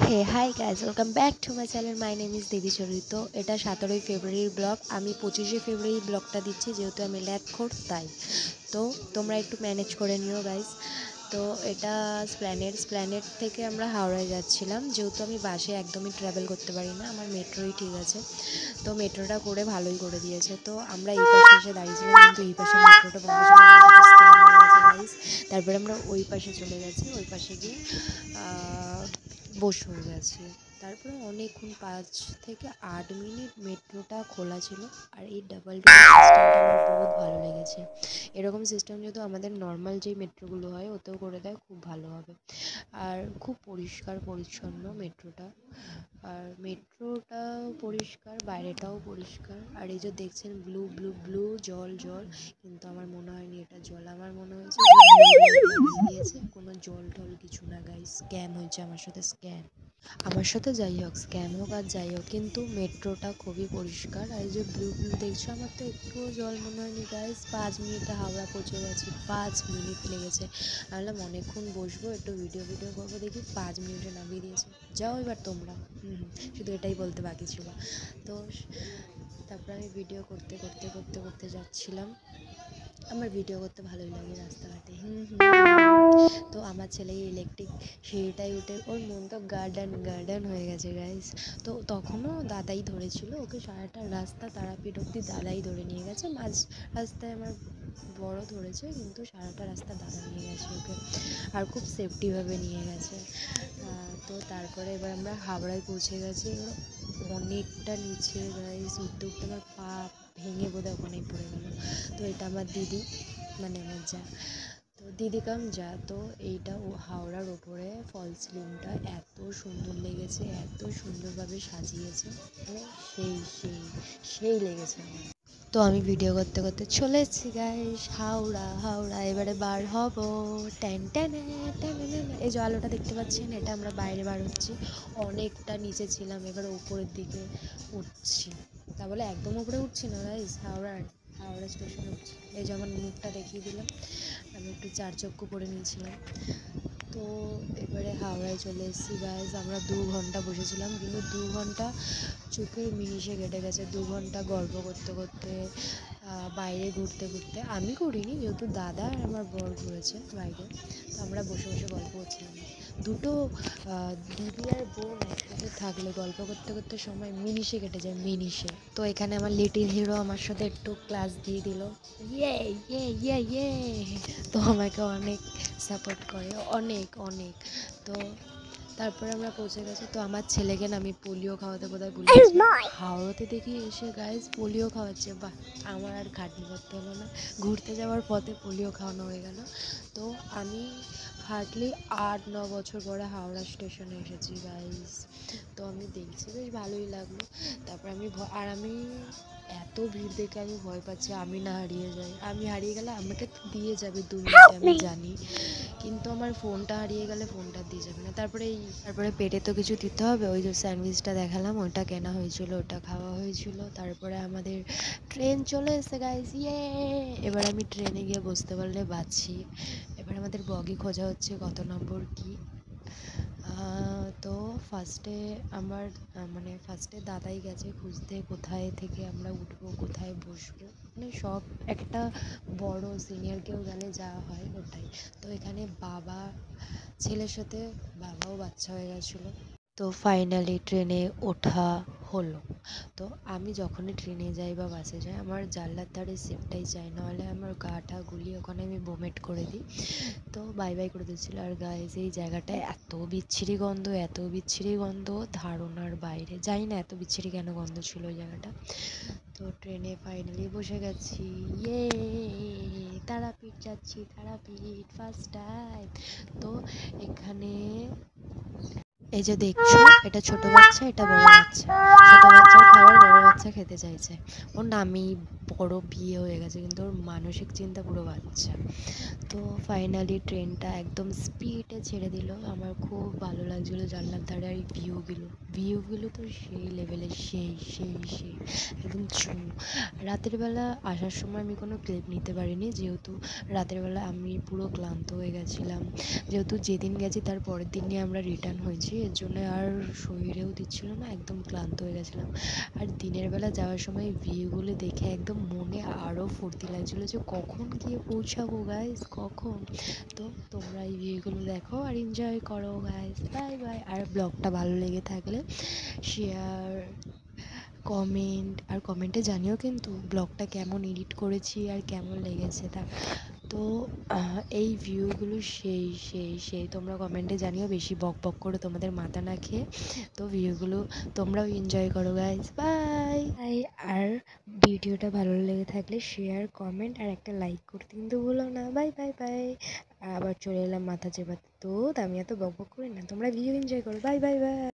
Hey hi guys, welcome back to my channel. My name is Debi Charit. এটা 17ই ফেব্রুয়ারির blog. আমি 25শে ফেব্রুয়ারি ব্লগটা দিচ্ছি, যেহেতু আমি ল্যাদখোর তাই। তো তোমরা একটু ম্যানেজ করে নিও গাইজ। তো এটা স্প্ল্যানেড থেকে আমরা হাওড়ায় যাচ্ছিলাম, যেহেতু আমি বাসে একদমই ট্রাভেল করতে পারি না, আমার মেট্রোই ঠিক আছে। তো মেট্রোটা করে ভালোই করে দিয়েছে। তো আমরা এই পাশে এসে দাঁড়িয়েছিলাম, কিন্তু এই পাশে মেট্রোটা বন্ধ ছিল, স্ক্যাম হয়ে গেছে গাইজ। তারপরে আমরা ওই পাশে চলে গেছি, ওই পাশে গিয়ে বসে গেছি। তারপরে অনেকক্ষণ 5 থেকে 8 মিনিট মেট্রোটা খোলা ছিল। আর এই ডাবল ডোর সিস্টেমটা আমার বহুত ভালো লেগেছে। এরকম সিস্টেম যদি আমাদের নর্মাল যেই মেট্রোগুলো হয় ওতেও করে দেয়, খুব ভালো হবে। আর খুব পরিষ্কার পরিচ্ছন্ন মেট্রোটা। আর মেট্রোটাও পরিষ্কার, বাইরেটাও পরিষ্কার। আর এই যে দেখছেন ব্লু ব্লু ব্লু জল জল, কিন্তু আমার মনে হয়নি এটা জল। আমার মনে হয়েছে দিয়েছে, কোনো জল টল কিছু না গাইস। স্ক্যাম হয়েছে আমার সাথে, স্ক্যাম। আমার সাথে যাই হোক, স্ক্যাম হোক আর যাই হোক, কিন্তু মেট্রোটা খুবই পরিষ্কার। আর এই যে ব্লু ব্লু দেখছো, আমার তো একটুও জল মনে হয়নি গাইস। 5 মিনিটে হাওড়া পৌঁছে গেছি, 5 মিনিট লেগেছে। আমি বললাম অনেকক্ষণ বসবো, একটু ভিডিও করবো, দেখি 5 মিনিটে নামিয়ে দিয়েছে। যাও এবার তোমরা। শুধু এটাই বলতে বাকি ছিল। তো তারপর আমি ভিডিও করতে করতে করতে করতে যাচ্ছিলাম। আমার ভিডিও করতে ভালোই লাগে রাস্তাঘাটে। তো আমার ছেলে ইলেকট্রিক সিঁড়িটায় উঠে, ওর মন তো গার্ডেন হয়ে গেছে গাইস। তো তখনও দাদাই ধরেছিল ওকে, সারাটা রাস্তা তারাপীঠ অব্দি দাদাই ধরে নিয়ে গেছে। মাঝ রাস্তায় আমার বড় ধরেছে, কিন্তু সারাটা রাস্তা দাদা নিয়ে গেছে ওকে। আর খুব সেফটিভাবে নিয়ে গেছে। তো তারপরে এবার আমরা হাওড়ায় পৌঁছে গেছি। অনেকটা নিচে গাইস, উঠতে উঠতে আমার পা ভেঙে বোধহয় ওখানেই পড়ে গেল। তো এটা আমার দিদি, মানে আমার যা, তো দিদি কাম যা। তো এইটা ও হাওড়ার ওপরে ফল সিলিংটা এত সুন্দর লেগেছে, এত সুন্দরভাবে সাজিয়েছে, মানে সেই সেই সেই লেগেছে আমার। তো আমি ভিডিও করতে করতে চলে এসেছি গাইস হাওড়া। এবারে বার হব। Tan tan tan. এই যে আলোটা দেখতে পাচ্ছেন, এটা আমরা বাইরে বার হচ্ছি। অনেকটা নিচে ছিলাম, এবার উপরের দিকে উঠছি। তা বলে একদম উপরে উঠছি না গাইস, হাওড়া স্টেশনে উঠছি। এই যে আমার মুখটা দেখিয়ে দিলাম, আমি একটু 4 চক্ষু পরে নিয়েছিলাম। তো এবারে হাওড়ায় চলে এসেছি গাইস। আমরা 2 ঘন্টা বসেছিলাম, কিন্তু 2 ঘন্টা চোখের মিনিশে কেটে গেছে। 2 ঘন্টা গল্প করতে করতে, বাইরে ঘুরতে ঘুরতে। আমি করিনি, যেহেতু দাদা আর আমার বর ঘুরেছে বাইরে। তো আমরা বসে বসে গল্প করছিলাম। দুটো দিদি আর বোন একসাথে থাকলে গল্প করতে করতে সময় মিনিশে কেটে যায়, মিনিশে। তো এখানে আমার লিটিল হিরো আমার সাথে একটু ক্লাস দিয়ে দিল। ইয়ে ইয়ে ইয়ে ইয়ে। তো আমাকে অনেক সাপোর্ট করে, অনেক অনেক। তো তারপরে আমরা পৌঁছে গেছি। তো আমার ছেলেকে না আমি পোলিও খাওয়াতে বোধহয় ভুলে গেছি। হাওড়াতে দেখি এসে গাইস পোলিও খাওয়াচ্ছে, বাহ! আমার আর খাটনি করতে হলো না, ঘুরতে যাওয়ার পথে পোলিও খাওয়ানো হয়ে গেল। তো আমি হার্ডলি 8-9 বছর পরে হাওড়া স্টেশনে এসেছি গাইস। তো আমি দেখছি, বেশ ভালোই লাগলো। তারপর আমি এত ভিড় দেখে আমি ভয় পাচ্ছি আমি না হারিয়ে যাই। আমি হারিয়ে গেলে আমাকে দিয়ে যাবে 2 মিনিটে, আমি জানি, কিন্তু আমার ফোনটা হারিয়ে গেলে ফোনটা দিয়ে যাবে না। তারপরে পেটে তো কিছু দিতে হবে। ওই যে স্যান্ডউইচটা দেখালাম, ওটা কেনা হয়েছিল, ওটা খাওয়া হয়েছিল। তারপরে আমাদের ট্রেন চলে এসেছে গাইস, ইয়ে! এবার আমি ট্রেনে গিয়ে বসতে পারলে বাঁচি। এবার আমাদের বগি খোঁজা হচ্ছে, কত নম্বর কি। তো ফার্স্টে দাদাই গেছে খুঁজতে, কোথায় থেকে আমরা উঠবো, কোথায় বসবো, মানে সব একটা বড় সিনিয়র কেউ গেলে যা হয় ওটাই। তো এখানে ছেলের সাথে বাবাও বাচ্চা হয়ে গেছিলো। তো ফাইনালি ট্রেনে ওঠা হলো। তো আমি যখনই ট্রেনে যাই বা বাসে যাই, আমার জানলার ধারে সিটটাই চাই, নাহলে আমার গাটা গুলিয়ে ওখানে আমি বমিট করে দিই। তো বাই বাই করে দিচ্ছিলো। আর গাইস, এই জায়গাটায় এত বিচ্ছিরি গন্ধ, ধারণার বাইরে। জানি না এত বিচ্ছিরি কেন গন্ধ ছিল ওই জায়গাটা। তো ট্রেনে ফাইনালি বসে গেছি, ইয়ে! তারাপীঠ যাচ্ছি, তারাপীঠ ফার্স্ট টাইম। তো এখানে এই যে দেখছো, এটা ছোট বাচ্চা, এটা বড় বাচ্চা। ছোট বাচ্চার খাবার, বড় বাচ্চা খেতে চাইছে। ওর নামেই বড়, বিয়ে হয়ে গেছে, কিন্তু ওর মানসিক চিন্তা পুরো বাচ্চা। তো ফাইনালি ট্রেনটা একদম স্পিডে ছেড়ে দিল। আমার খুব ভালো লাগছিলো জানলার ধারে। আর এই ভিউগুলো তো সেই লেভেলের, সেই একদম রাতের বেলা আসার সময় আমি কোনো ক্লিপ নিতে পারিনি, যেহেতু রাতের বেলা আমি পুরো ক্লান্ত হয়ে গেছিলাম। যেহেতু যেদিন গেছি তার পরের দিনই আমরা রিটার্ন হয়েছি, এর জন্য আর শরীরেও দিচ্ছিল না, একদম ক্লান্ত হয়ে গেছিলাম। আর দিনের বেলা যাওয়ার সময় ভিউগুলো দেখে একদম মনে আরও ফুর্তি লাগছিলো যে কখন গিয়ে পৌঁছাবো গাইস, কখন। তো তোমরা এই ভিউগুলো দেখো আর এনজয় করো গাইস। Bye bye. আর ব্লগটা ভালো লেগে থাকলে শেয়ার, কমেন্টে জানিও কিন্তু ব্লগটা কেমন এডিট করেছি আর কেমন লেগেছে তা। তো এই ভিউগুলো সেই তোমরা কমেন্টে জানিও, বেশি বক করে তোমাদের মাথা না খেয়ে। তো ভিউগুলো তোমরাও এনজয় করো গাইস। বাই। আর ভিডিওটা ভালো লেগে থাকলে শেয়ার, কমেন্ট আর একটা লাইক করতে কিন্তু ভুলো না। Bye bye bye. আবার চলে এলাম মাথা চেপাতে। তো আমি এত বক করি না, তোমরা ভিডিও এনজয় করো। Bye bye bye.